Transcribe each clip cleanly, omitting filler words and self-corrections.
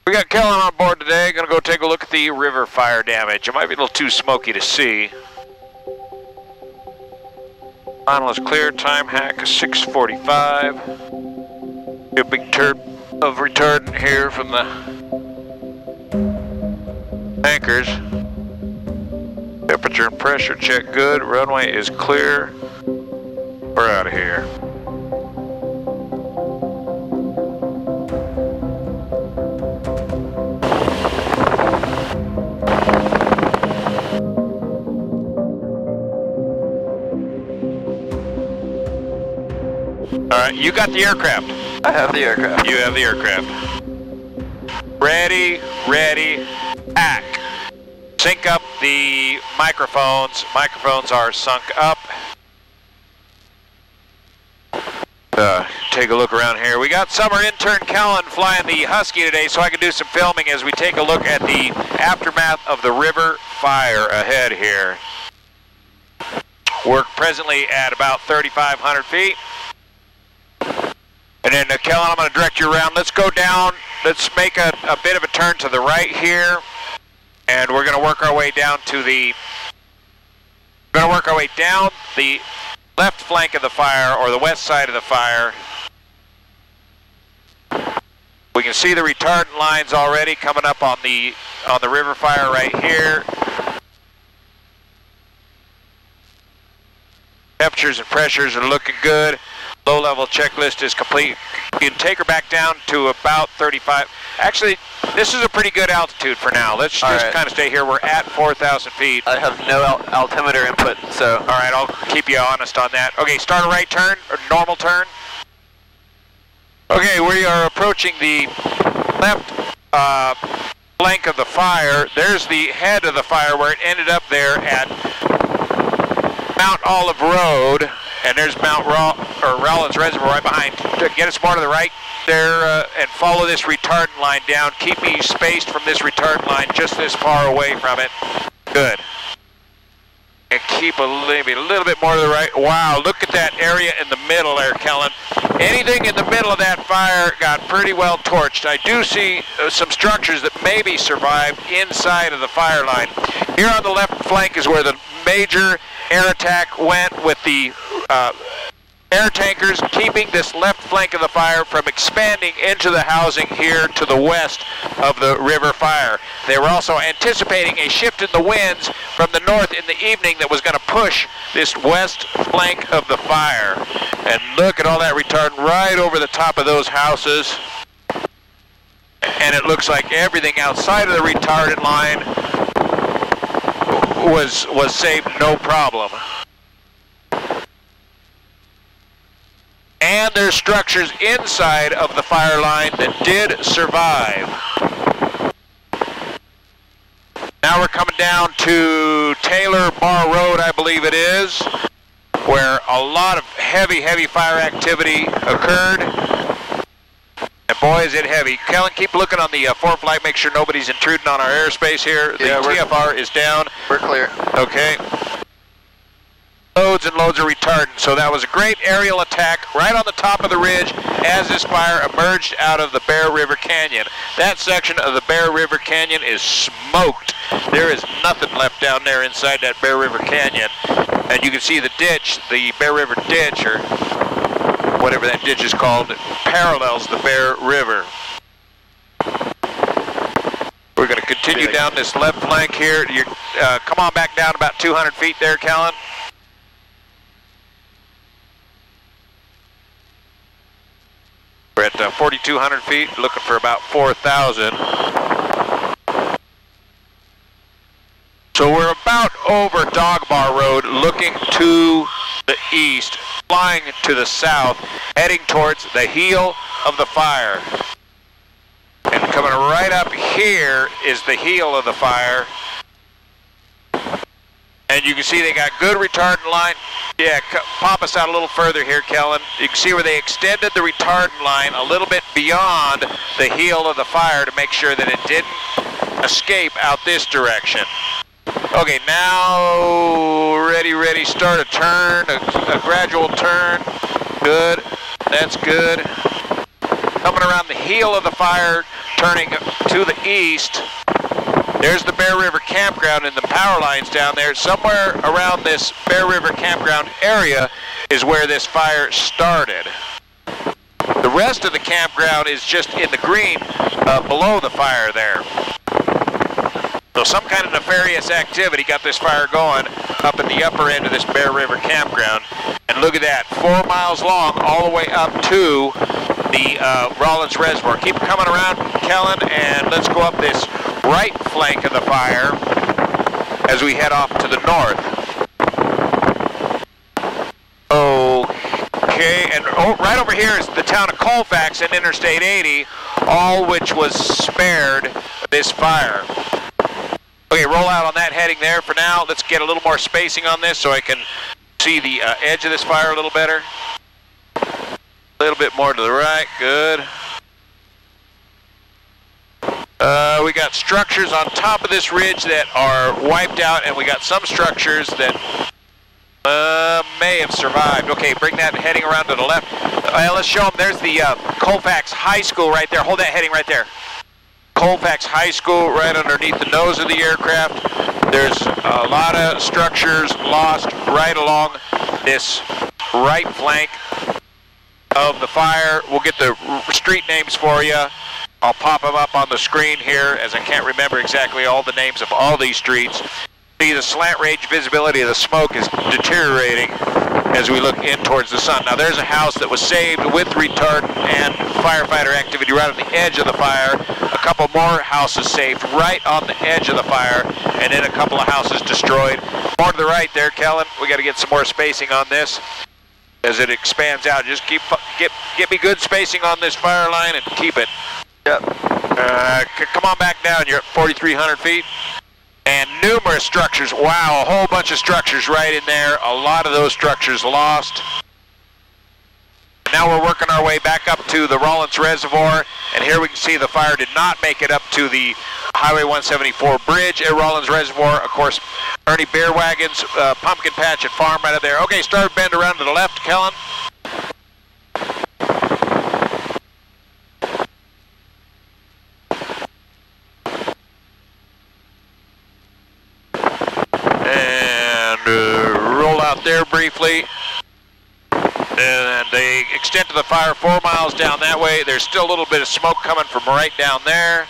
We got Kellen on board today. Gonna go take a look at the river fire damage. It might be a little too smoky to see. Final is clear. Time hack is 6:45. A big turb of retardant here from the tankers. Temperature and pressure check good. Runway is clear. We're out of here. All right, you got the aircraft. I have the aircraft. You have the aircraft. Ready, act. Sync up the microphones. Microphones are sunk up. Take a look around here. We got summer intern Kellen flying the Husky today, so I can do some filming as we take a look at the aftermath of the river fire ahead here. We're presently at about 3,500 feet. And then Kellen, I'm going to direct you around. Let's go down. Let's make a bit of a turn to the right here. And we're going to work our way down to the, left flank of the fire, or the west side of the fire. We can see the retardant lines already coming up on the river fire right here. Temperatures and pressures are looking good. Low level checklist is complete. You can take her back down to about 35. Actually, this is a pretty good altitude for now. Let's just kind of stay here. We're at 4,000 feet. I have no altimeter input, so. All right, I'll keep you honest on that. Okay, start a right turn, or normal turn. Okay, we are approaching the left flank of the fire. There's the head of the fire where it ended up there at Mount Olive Road. And there's Mount Rollins Reservoir right behind. Get us more to the right there and follow this retardant line down. Keep me spaced from this retardant line just this far away from it. Good. And keep maybe a little bit more to the right. Wow, look at that area in the middle there, Kellen. Anything in the middle of that fire got pretty well torched. I do see some structures that maybe survived inside of the fire line. Here on the left flank is where the major air attack went with the air tankers, keeping this left flank of the fire from expanding into the housing here to the west of the river fire. They were also anticipating a shift in the winds from the north in the evening that was going to push this west flank of the fire. And look at all that retardant right over the top of those houses. And it looks like everything outside of the retardant line was saved no problem. And there's structures inside of the fire line that did survive. Now we're coming down to Taylor Bar Road, I believe it is, where a lot of heavy fire activity occurred. And boy, is it heavy. Kellen, keep looking on the fore-flight, make sure nobody's intruding on our airspace here. The TFR is down. We're clear. Okay. Loads and loads of retardant. So that was a great aerial attack right on the top of the ridge as this fire emerged out of the Bear River Canyon. That section of the Bear River Canyon is smoked. There is nothing left down there inside that Bear River Canyon. And you can see the ditch, the Bear River ditch, or whatever that ditch is called, it parallels the Bear River. We're going to continue down this left flank here. Come on back down about 200 feet there, Kellen. We're at 4,200 feet, looking for about 4,000. So we're about over Dog Bar Road, looking to the east, flying to the south, heading towards the heel of the fire. And coming right up here is the heel of the fire. And you can see they got good retardant line. Yeah, pop us out a little further here, Kellen. You can see where they extended the retardant line a little bit beyond the heel of the fire to make sure that it didn't escape out this direction. Okay, now ready, start a turn, a gradual turn. Good, that's good. Coming around the heel of the fire, turning to the east. There's the Bear River Campground and the power lines down there. Somewhere around this Bear River Campground area is where this fire started. The rest of the campground is just in the green below the fire there. So some kind of nefarious activity got this fire going up at the upper end of this Bear River Campground. And look at that, 4 miles long all the way up to the Rawlins Reservoir. Keep coming around, Kellen, and let's go up this right flank of the fire as we head off to the north. Okay, and right over here is the town of Colfax and Interstate 80, all which was spared this fire. Okay, roll out on that heading there for now. Let's get a little more spacing on this so I can see the edge of this fire a little better. A little bit more to the right, good. We got structures on top of this ridge that are wiped out, and we got some structures that may have survived. Okay, bring that heading around to the left. Let's show them. There's the Colfax High School right there. Hold that heading right there. Colfax High School right underneath the nose of the aircraft. There's a lot of structures lost right along this right flank of the fire. We'll get the street names for you. I'll pop them up on the screen here, as I can't remember exactly all the names of all these streets. See, the slant range visibility of the smoke is deteriorating as we look in towards the sun. Now there's a house that was saved with retardant and firefighter activity right on the edge of the fire. A couple more houses saved right on the edge of the fire, and then a couple of houses destroyed. More to the right there, Kellen. We got to get some more spacing on this as it expands out. Just get me good spacing on this fire line and keep it. Yep. Come on back down. You're at 4,300 feet. And numerous structures. Wow, a whole bunch of structures right in there. A lot of those structures lost. Now we're working our way back up to the Rawlins Reservoir. And here we can see the fire did not make it up to the Highway 174 bridge at Rawlins Reservoir. Of course, Ernie Beer Wagons, Pumpkin Patch and Farm right up there. Okay, start bend around to the left, Kellen. There briefly, and they extend to the fire 4 miles down that way. There's still a little bit of smoke coming from right down there.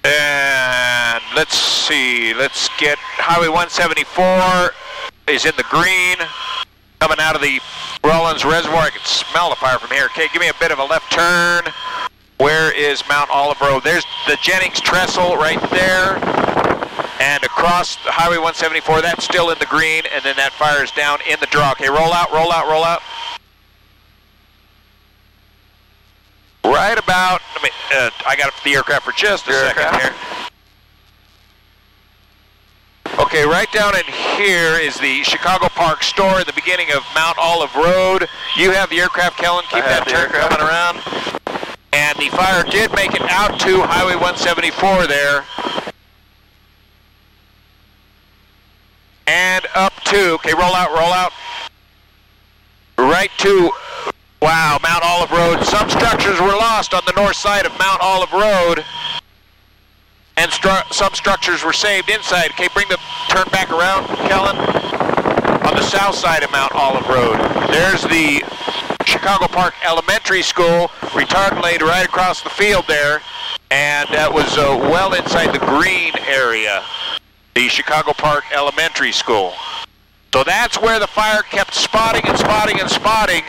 And let's see, let's get Highway 174 is in the green, coming out of the Rawlins Reservoir. I can smell the fire from here. Okay, give me a bit of a left turn. Where is Mount Olive Road? There's the Jennings Trestle right there. And across the Highway 174, that's still in the green, and then that fire is down in the draw. Okay, roll out, roll out, roll out. Right about, I got the aircraft for just a second here. Okay, right down in here is the Chicago Park store at the beginning of Mount Olive Road. You have the aircraft, Kellen. Keep that turn coming around. And the fire did make it out to Highway 174 there. And up to, okay, roll out. Right to, wow, Mount Olive Road. Some structures were lost on the north side of Mount Olive Road. And some structures were saved inside. Okay, bring the turn back around, Kellen. On the south side of Mount Olive Road. There's the Chicago Park Elementary School, retardant laid right across the field there, and that was well inside the green area, the Chicago Park Elementary School. So that's where the fire kept spotting and spotting and spotting,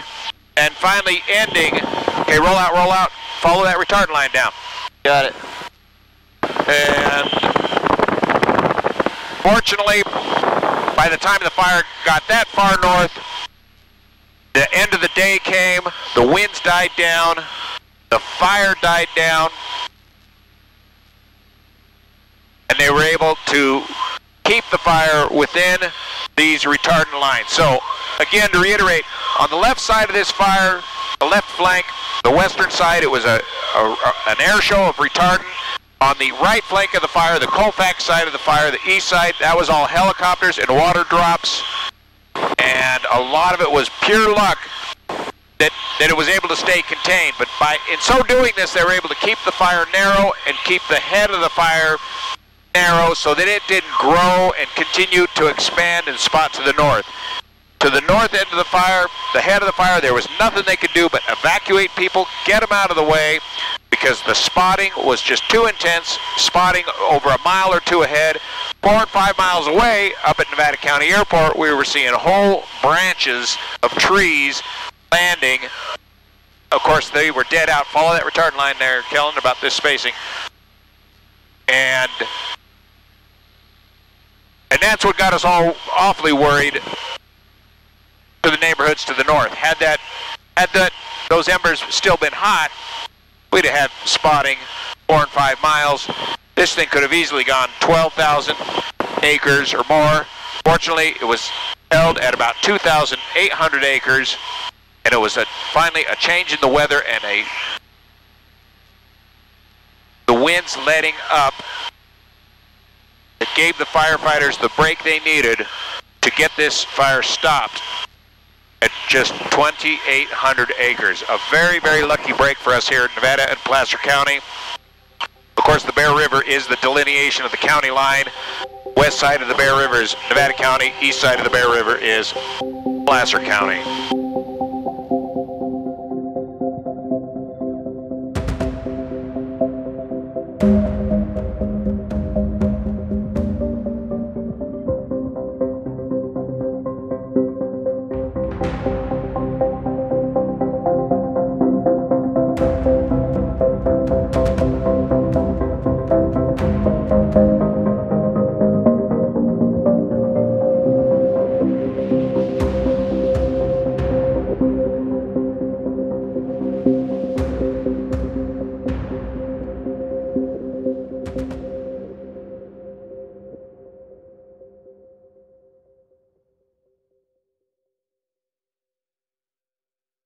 and finally ending. Okay, roll out, follow that retardant line down. Got it. And fortunately, by the time the fire got that far north, the end of the day came, the winds died down, the fire died down, and they were able to keep the fire within these retardant lines. So, again, to reiterate, on the left side of this fire, the left flank, the western side, it was an air show of retardant. On the right flank of the fire, the Colfax side of the fire, the east side, that was all helicopters and water drops. And a lot of it was pure luck that it was able to stay contained. But in so doing this, they were able to keep the fire narrow and keep the head of the fire narrow so that it didn't grow and continue to expand and spot to the north. To the north end of the fire, the head of the fire, there was nothing they could do but evacuate people, get them out of the way, because the spotting was just too intense, spotting over a mile or two ahead. 4 and 5 miles away, up at Nevada County Airport, we were seeing whole branches of trees landing. Of course, they were dead out. Follow that retardant line there, Kellen, about this spacing. And that's what got us all awfully worried to the neighborhoods to the north. Had those embers still been hot, we'd have had spotting 4 and 5 miles. This thing could have easily gone 12,000 acres or more. Fortunately, it was held at about 2,800 acres, and it was finally a change in the weather and the winds letting up that gave the firefighters the break they needed to get this fire stopped at just 2,800 acres. A very, very lucky break for us here in Nevada and Placer County. Of course, the Bear River is the delineation of the county line. West side of the Bear River is Nevada County. East side of the Bear River is Placer County.